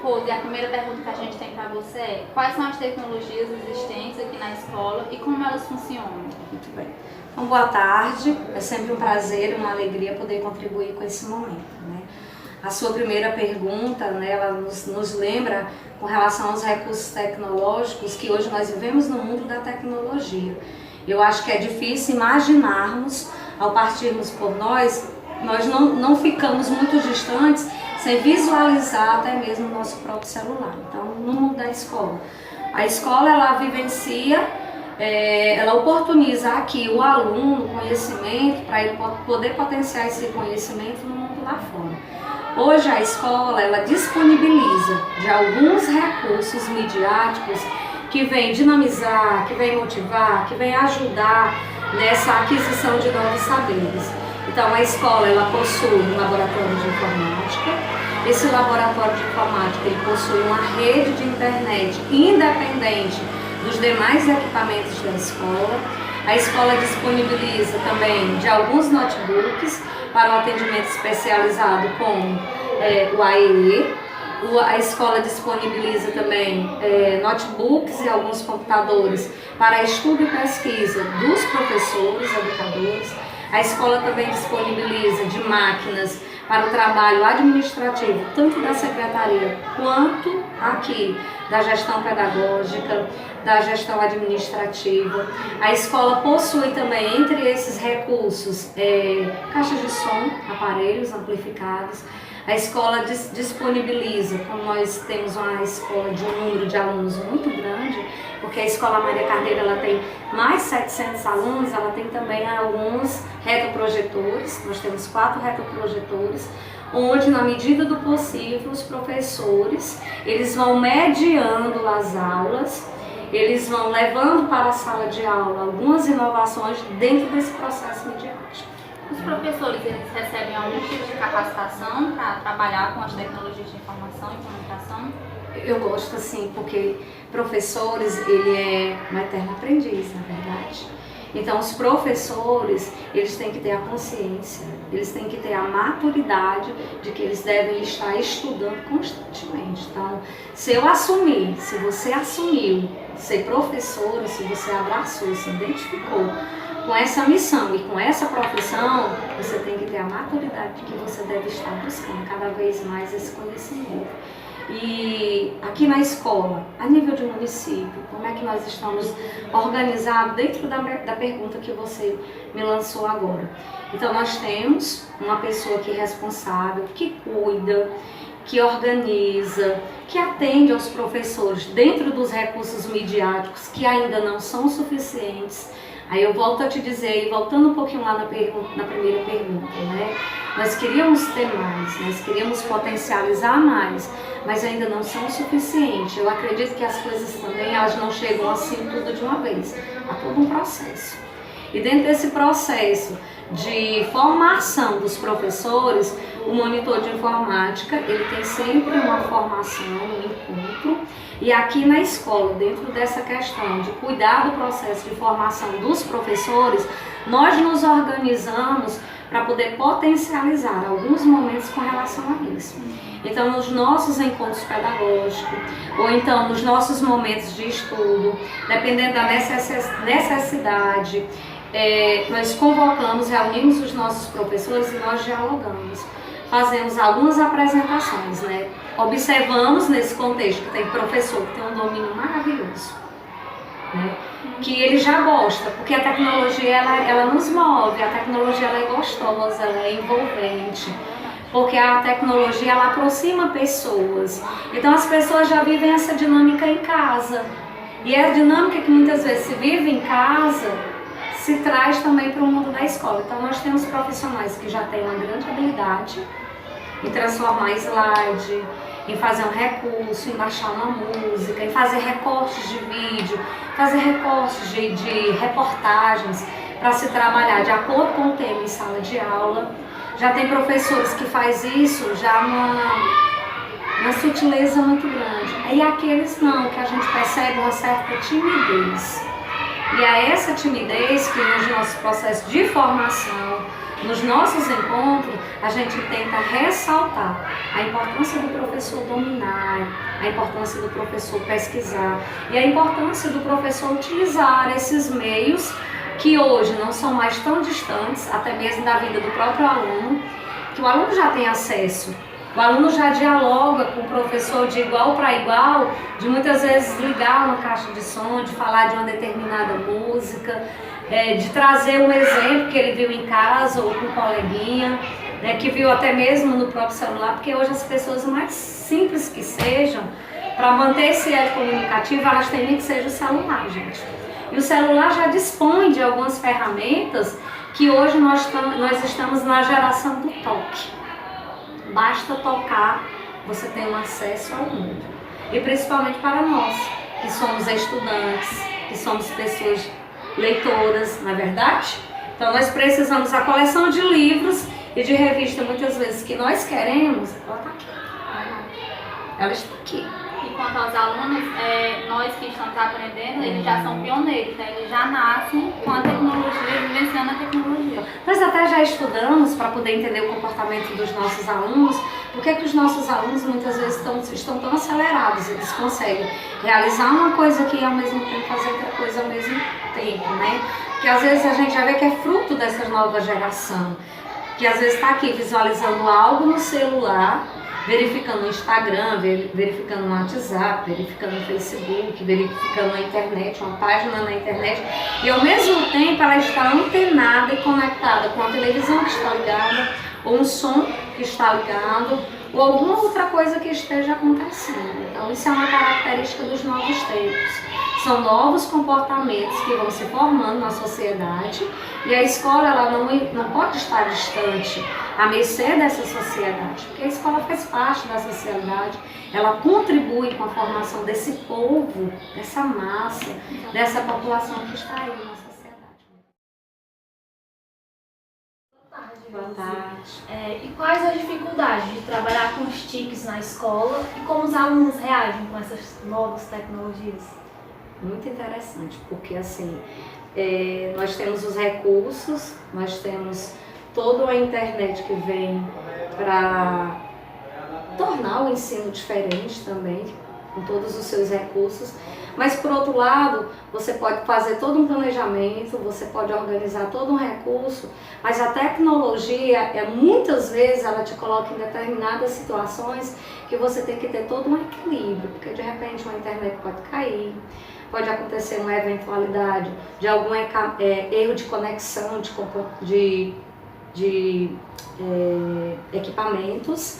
Rose, a primeira pergunta que a gente tem para você é: quais são as tecnologias existentes aqui na escola e como elas funcionam? Muito bem. Então, boa tarde. É sempre um prazer e uma alegria poder contribuir com esse momento, né? A sua primeira pergunta, né, ela nos lembra com relação aos recursos tecnológicos que hoje nós vivemos no mundo da tecnologia. Eu acho que é difícil imaginarmos, ao partirmos por nós não ficamos muito distantes sem visualizar até mesmo o nosso próprio celular. Então, no mundo da escola, a escola ela vivencia, ela oportuniza aqui o aluno conhecimento para ele poder potenciar esse conhecimento no mundo lá fora. Hoje a escola ela disponibiliza de alguns recursos midiáticos que vêm dinamizar, que vêm motivar, que vêm ajudar nessa aquisição de novos saberes. Então a escola ela possui um laboratório de informática. Esse laboratório de informática ele possui uma rede de internet independente dos demais equipamentos da escola. A escola disponibiliza também de alguns notebooks para o atendimento especializado com o AEE. A escola disponibiliza também notebooks e alguns computadores para estudo e pesquisa dos professores, educadores. A escola também disponibiliza de máquinas para o trabalho administrativo, tanto da secretaria quanto aqui da gestão pedagógica, da gestão administrativa. A escola possui também, entre esses recursos, caixas de som, aparelhos amplificados. A escola disponibiliza, como nós temos uma escola de um número de alunos muito grande, porque a Escola Maria Carneiro ela tem mais de 700 alunos, ela tem também alguns retroprojetores, nós temos 4 retroprojetores, onde na medida do possível os professores, eles vão mediando as aulas, eles vão levando para a sala de aula algumas inovações dentro desse processo midiático. Os professores, eles recebem algum tipo de capacitação para trabalhar com as tecnologias de informação e comunicação? Eu gosto assim, porque professores, ele é uma eterna aprendiz, na verdade. Então, os professores, eles têm que ter a consciência, eles têm que ter a maturidade de que eles devem estar estudando constantemente. Então, se você assumiu ser professora, se você abraçou, se identificou com essa missão e com essa profissão, você tem que ter a maturidade de que você deve estar buscando cada vez mais esse conhecimento. E aqui na escola, a nível de município, como é que nós estamos organizados dentro da pergunta que você me lançou agora? Então nós temos uma pessoa que é responsável, que cuida, que organiza, que atende aos professores dentro dos recursos midiáticos que ainda não são suficientes. Aí eu volto a te dizer, e voltando um pouquinho lá na primeira pergunta, né? Nós queríamos ter mais, nós queríamos potencializar mais, mas ainda não são suficientes. Eu acredito que as coisas também, elas não chegam assim tudo de uma vez. Há todo um processo. E dentro desse processo de formação dos professores, o monitor de informática, ele tem sempre uma formação, um encontro. E aqui na escola, dentro dessa questão de cuidar do processo de formação dos professores, nós nos organizamos para poder potencializar alguns momentos com relação a isso. Então, nos nossos encontros pedagógicos, ou então nos nossos momentos de estudo, dependendo da necessidade, nós convocamos, reunimos os nossos professores e nós dialogamos. Fazemos algumas apresentações, né? Observamos nesse contexto que tem professor que tem um domínio maravilhoso, né? Que ele já gosta, porque a tecnologia ela nos move, a tecnologia ela é gostosa, ela é envolvente, porque a tecnologia ela aproxima pessoas. Então as pessoas já vivem essa dinâmica em casa, e é a dinâmica que muitas vezes se vive em casa se traz também para o mundo da escola. Então nós temos profissionais que já têm uma grande habilidade em transformar slide, em fazer um recurso, em baixar uma música, em fazer recortes de vídeo, fazer recortes de reportagens para se trabalhar de acordo com o tema em sala de aula. Já tem professores que faz isso já uma sutileza muito grande. E aqueles não, que a gente percebe uma certa timidez. E é essa timidez que nos nossos processos de formação, nos nossos encontros, a gente tenta ressaltar a importância do professor dominar, a importância do professor pesquisar e a importância do professor utilizar esses meios que hoje não são mais tão distantes, até mesmo da vida do próprio aluno, que o aluno já tem acesso. O aluno já dialoga com o professor de igual para igual, de muitas vezes ligar uma caixa de som, de falar de uma determinada música, de trazer um exemplo que ele viu em casa ou com um coleguinha, que viu até mesmo no próprio celular, porque hoje as pessoas, mais simples que sejam, para manter esse elo comunicativo, elas têm que ser o celular, gente. E o celular já dispõe de algumas ferramentas que hoje nós estamos na geração do toque. Basta tocar, você tem um acesso ao mundo. E principalmente para nós, que somos estudantes, que somos pessoas leitoras, não é verdade? Então nós precisamos da coleção de livros e de revista, muitas vezes, que nós queremos, ela está aqui. Ela está aqui. E quanto aos alunos, nós que estamos aprendendo, eles já são pioneiros, né? Eles já nascem com a tecnologia, vivenciando a tecnologia. Nós até já estudamos para poder entender o comportamento dos nossos alunos, porque que os nossos alunos muitas vezes estão tão acelerados, eles conseguem realizar uma coisa aqui e ao mesmo tempo fazer outra coisa ao mesmo tempo, né? Porque às vezes a gente já vê que é fruto dessa nova geração, que às vezes está aqui visualizando algo no celular, verificando o Instagram, verificando o WhatsApp, verificando o Facebook, verificando a internet, uma página na internet, e ao mesmo tempo ela está antenada e conectada com a televisão que está ligada, ou um som que está ligado, ou alguma outra coisa que esteja acontecendo. Então isso é uma característica dos novos tempos. São novos comportamentos que vão se formando na sociedade e a escola ela não pode estar distante, à mercê dessa sociedade, porque a escola faz parte da sociedade, ela contribui com a formação desse povo, dessa massa, dessa população que está aí na sociedade. Boa tarde. E quais as dificuldades de trabalhar com os TICs na escola e como os alunos reagem com essas novas tecnologias? Muito interessante, porque assim, nós temos os recursos, nós temos toda a internet que vem para tornar o ensino diferente também, com todos os seus recursos, mas por outro lado, você pode fazer todo um planejamento, você pode organizar todo um recurso, mas a tecnologia, muitas vezes, ela te coloca em determinadas situações que você tem que ter todo um equilíbrio, porque de repente uma internet pode cair, pode acontecer uma eventualidade de algum erro de conexão de equipamentos,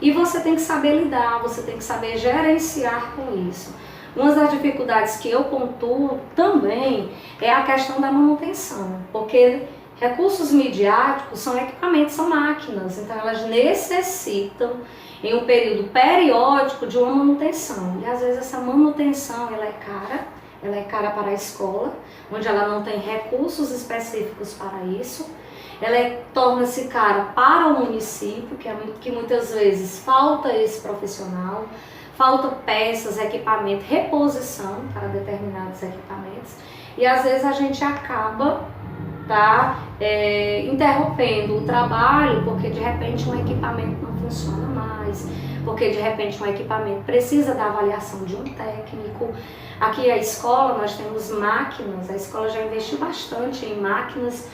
e você tem que saber lidar, você tem que saber gerenciar com isso. Uma das dificuldades que eu pontuo também é a questão da manutenção, porque recursos midiáticos são equipamentos, são máquinas, então elas necessitam em um período periódico de uma manutenção. E às vezes essa manutenção ela é cara para a escola, onde ela não tem recursos específicos para isso. Ela torna-se cara para o município, que muitas vezes falta esse profissional, falta peças, equipamento, reposição para determinados equipamentos. E às vezes a gente acaba interrompendo o trabalho porque de repente um equipamento não funciona mais, porque de repente um equipamento precisa da avaliação de um técnico. Aqui a escola nós temos máquinas, a escola já investiu bastante em máquinas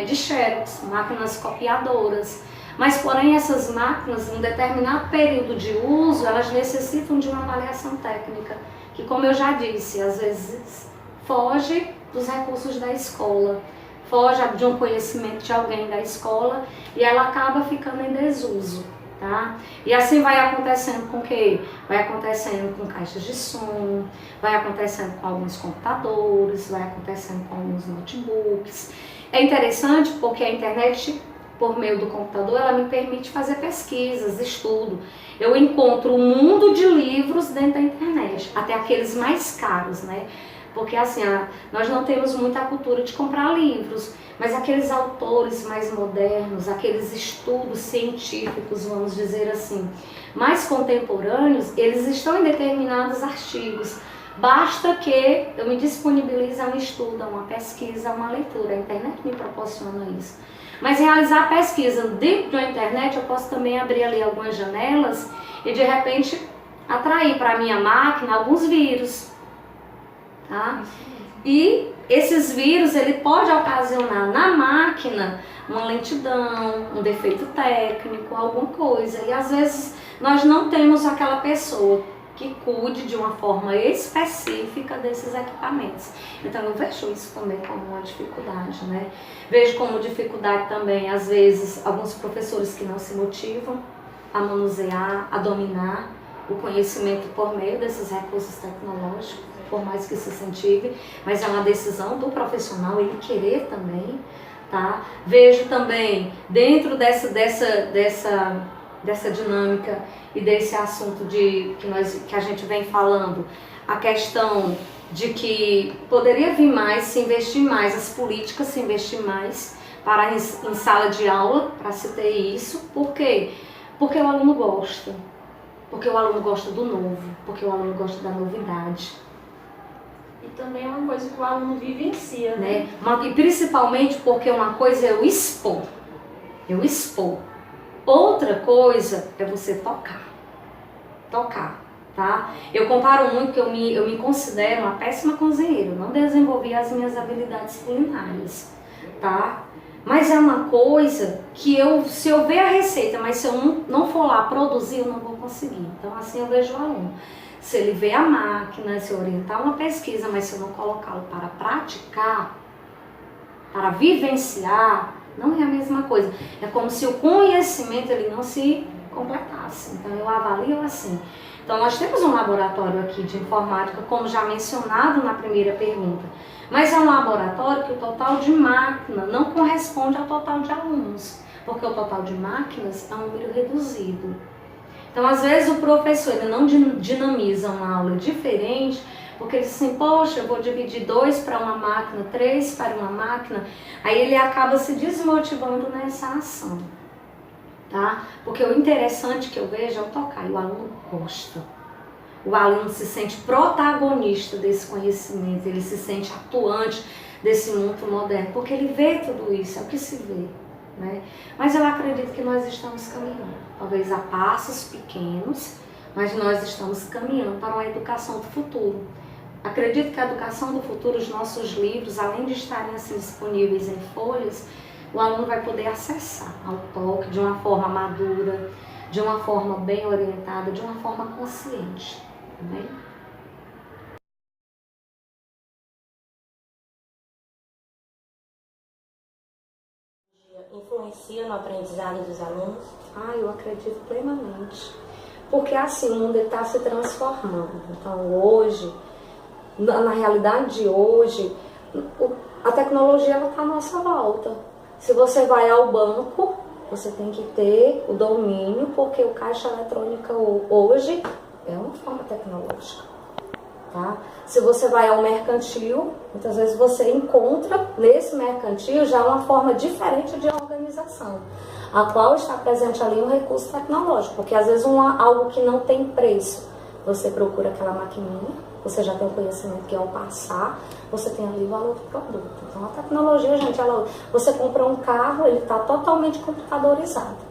de xerox, máquinas copiadoras, mas porém essas máquinas em um determinado período de uso elas necessitam de uma avaliação técnica, que como eu já disse, às vezes foge dos recursos da escola, foge de um conhecimento de alguém da escola e ela acaba ficando em desuso, tá? E assim vai acontecendo com o quê? Vai acontecendo com caixas de som, vai acontecendo com alguns computadores, vai acontecendo com alguns notebooks. É interessante porque a internet, por meio do computador, ela me permite fazer pesquisas, estudo. Eu encontro um mundo de livros dentro da internet, até aqueles mais caros, né? Porque assim, nós não temos muita cultura de comprar livros, mas aqueles autores mais modernos, aqueles estudos científicos, vamos dizer assim, mais contemporâneos, eles estão em determinados artigos. Basta que eu me disponibilize a um estudo, a uma pesquisa, a uma leitura. A internet me proporciona isso. Mas realizar pesquisa dentro da internet, eu posso também abrir ali algumas janelas e de repente atrair para a minha máquina alguns vírus, tá? E esses vírus, ele pode ocasionar na máquina uma lentidão, um defeito técnico, alguma coisa. E às vezes nós não temos aquela pessoa que cuide de uma forma específica desses equipamentos. Então eu vejo isso também como uma dificuldade, né? Vejo como dificuldade também, às vezes, alguns professores que não se motivam a manusear, a dominar o conhecimento por meio desses recursos tecnológicos, por mais que se incentive, mas é uma decisão do profissional ele querer também, tá? Vejo também, dentro dessa dinâmica e desse assunto que a gente vem falando, a questão de que poderia vir mais, se investir mais, as políticas se investir mais para em sala de aula, para se ter isso. Por quê? Porque o aluno gosta. Porque o aluno gosta do novo, porque o aluno gosta da novidade. E também é uma coisa que o aluno vivencia, né? E principalmente porque uma coisa é eu expor. Outra coisa é você tocar, tá? Eu comparo muito que eu me considero uma péssima cozinheira, não desenvolvi as minhas habilidades culinárias, tá? Mas é uma coisa que se eu ver a receita, mas se eu não for lá produzir, eu não vou conseguir. Então assim eu vejo o aluno. Se ele vê a máquina, se eu orientar uma pesquisa, mas se eu não colocá-lo para praticar, para vivenciar, não é a mesma coisa. É como se o conhecimento ele não se completasse. Então eu avalio assim. Então nós temos um laboratório aqui de informática, como já mencionado na primeira pergunta. Mas é um laboratório que o total de máquina não corresponde ao total de alunos. Porque o total de máquinas é um número reduzido. Então às vezes o professor ele não dinamiza uma aula diferente, porque ele diz assim, poxa, eu vou dividir 2 para uma máquina, 3 para uma máquina, aí ele acaba se desmotivando nessa ação, tá? Porque o interessante que eu vejo é o tocar, e o aluno gosta. O aluno se sente protagonista desse conhecimento, ele se sente atuante desse mundo moderno, porque ele vê tudo isso, é o que se vê, né? Mas eu acredito que nós estamos caminhando, talvez a passos pequenos, mas nós estamos caminhando para uma educação do futuro. Acredito que a educação do futuro, os nossos livros, além de estarem assim disponíveis em folhas, o aluno vai poder acessar ao toque de uma forma madura, de uma forma bem orientada, de uma forma consciente. Também. Influencia no aprendizado dos alunos? Eu acredito plenamente. Porque assim, o mundo está se transformando. Então hoje, na realidade de hoje, a tecnologia está à nossa volta. Se você vai ao banco, você tem que ter o domínio, porque o caixa eletrônico hoje é uma forma tecnológica, tá? Se você vai ao mercantil, muitas vezes você encontra nesse mercantil já uma forma diferente de organização, a qual está presente ali um recurso tecnológico, porque às vezes algo que não tem preço, você procura aquela maquininha, você já tem o conhecimento que ao passar, você tem ali o valor do produto. Então a tecnologia, gente, você compra um carro, ele está totalmente computadorizado.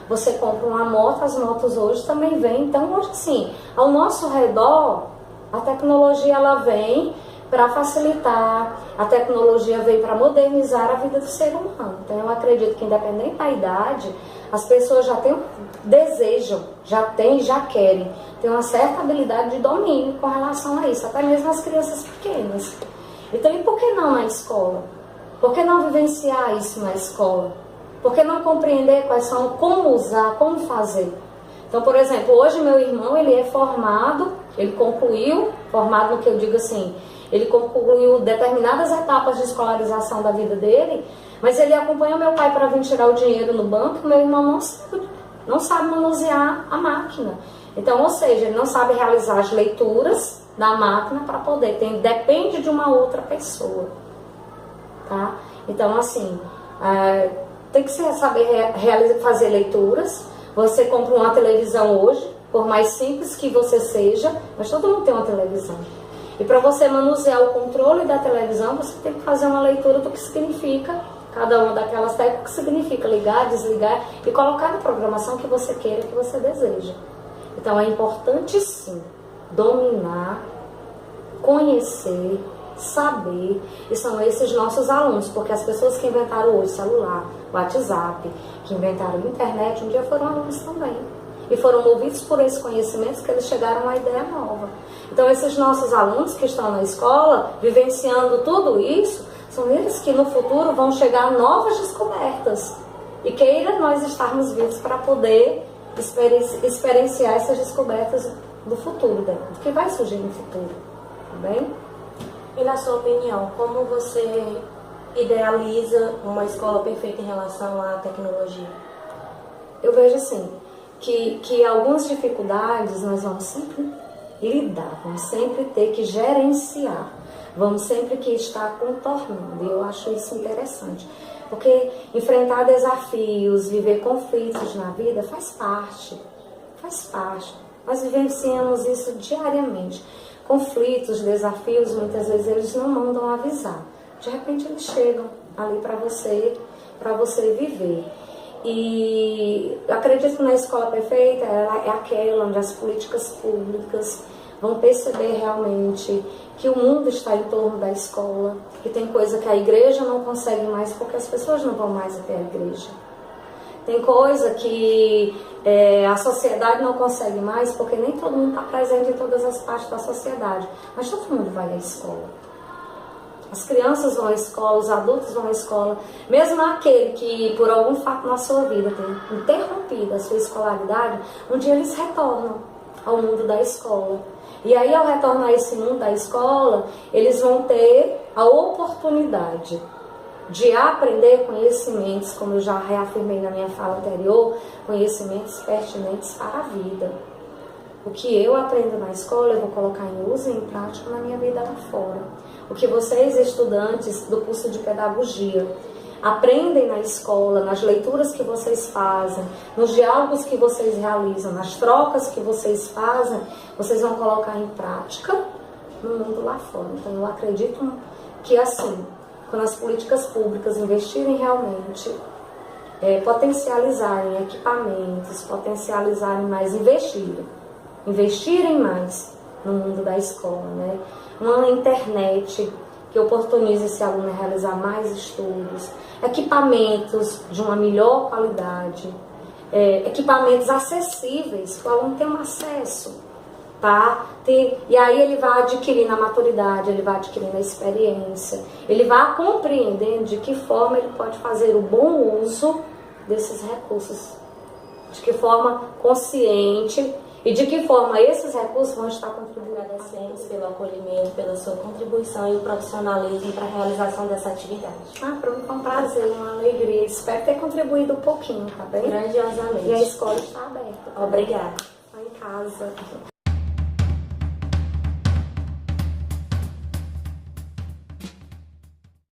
Você compra uma moto, as motos hoje também vêm. Então hoje sim, ao nosso redor, a tecnologia ela vem para facilitar, a tecnologia vem para modernizar a vida do ser humano. Então eu acredito que independente da idade, as pessoas já desejam, já querem, tem uma certa habilidade de domínio com relação a isso, até mesmo as crianças pequenas. Então e por que não na escola? Por que não vivenciar isso na escola? Por que não compreender quais são, como usar, como fazer? Então, por exemplo, hoje meu irmão, ele é formado, ele concluiu, formado no que eu digo assim, ele concluiu determinadas etapas de escolarização da vida dele, mas ele acompanha meu pai para vir tirar o dinheiro no banco, meu irmão não sabe manusear a máquina. Então, ou seja, ele não sabe realizar as leituras da máquina para poder, depende de uma outra pessoa, tá? Então, assim, tem que saber fazer leituras. Você compra uma televisão hoje, por mais simples que você seja, mas todo mundo tem uma televisão. E para você manusear o controle da televisão, você tem que fazer uma leitura do que significa cada uma daquelas técnicas, que significa ligar, desligar e colocar na programação que você queira, que você deseja. Então é importante sim dominar, conhecer, saber, e são esses nossos alunos, porque as pessoas que inventaram hoje celular, WhatsApp, que inventaram a internet, um dia foram alunos também. E foram movidos por esses conhecimentos que eles chegaram a uma ideia nova. Então esses nossos alunos que estão na escola, vivenciando tudo isso, são eles que no futuro vão chegar a novas descobertas. E queira nós estarmos vivos para poder experienciar essas descobertas do futuro, do que vai surgir no futuro. Tá bem? E na sua opinião, como você idealiza uma escola perfeita em relação à tecnologia? Eu vejo assim, que algumas dificuldades nós vamos sempre lidar, vamos sempre ter que gerenciar, vamos sempre que estar contornando, e eu acho isso interessante, porque enfrentar desafios, viver conflitos na vida faz parte, nós vivenciamos isso diariamente, conflitos, desafios, muitas vezes eles não mandam avisar, de repente eles chegam ali para você viver. E eu acredito que na escola perfeita ela é aquela onde as políticas públicas vão perceber realmente que o mundo está em torno da escola, que tem coisa que a igreja não consegue mais porque as pessoas não vão mais até a igreja. Tem coisa que a sociedade não consegue mais porque nem todo mundo está presente em todas as partes da sociedade, mas todo mundo vai à escola. As crianças vão à escola, os adultos vão à escola, mesmo aquele que por algum fato na sua vida tem interrompido a sua escolaridade, um dia eles retornam ao mundo da escola. E aí ao retornar a esse mundo da escola, eles vão ter a oportunidade de aprender conhecimentos, como eu já reafirmei na minha fala anterior, conhecimentos pertinentes para a vida. O que eu aprendo na escola, eu vou colocar em uso e em prática na minha vida lá fora. O que vocês, estudantes do curso de pedagogia, aprendem na escola, nas leituras que vocês fazem, nos diálogos que vocês realizam, nas trocas que vocês fazem, vocês vão colocar em prática no mundo lá fora. Então eu acredito que assim, quando as políticas públicas investirem realmente, potencializarem equipamentos, potencializarem mais, investirem mais no mundo da escola, né? Uma internet que oportunize esse aluno a realizar mais estudos, equipamentos de uma melhor qualidade, equipamentos acessíveis, que o aluno tenha um acesso, tá? E aí ele vai adquirindo a maturidade, ele vai adquirindo a experiência, ele vai compreendendo de que forma ele pode fazer o bom uso desses recursos, de que forma consciente e de que forma esses recursos vão estar contribuindo. Agradecemos pelo acolhimento, pela sua contribuição e o profissionalismo para a realização dessa atividade. Para mim foi um prazer, uma alegria. Espero ter contribuído um pouquinho, tá bem? Grandiosamente. E a escola está aberta. Obrigada. Está em casa.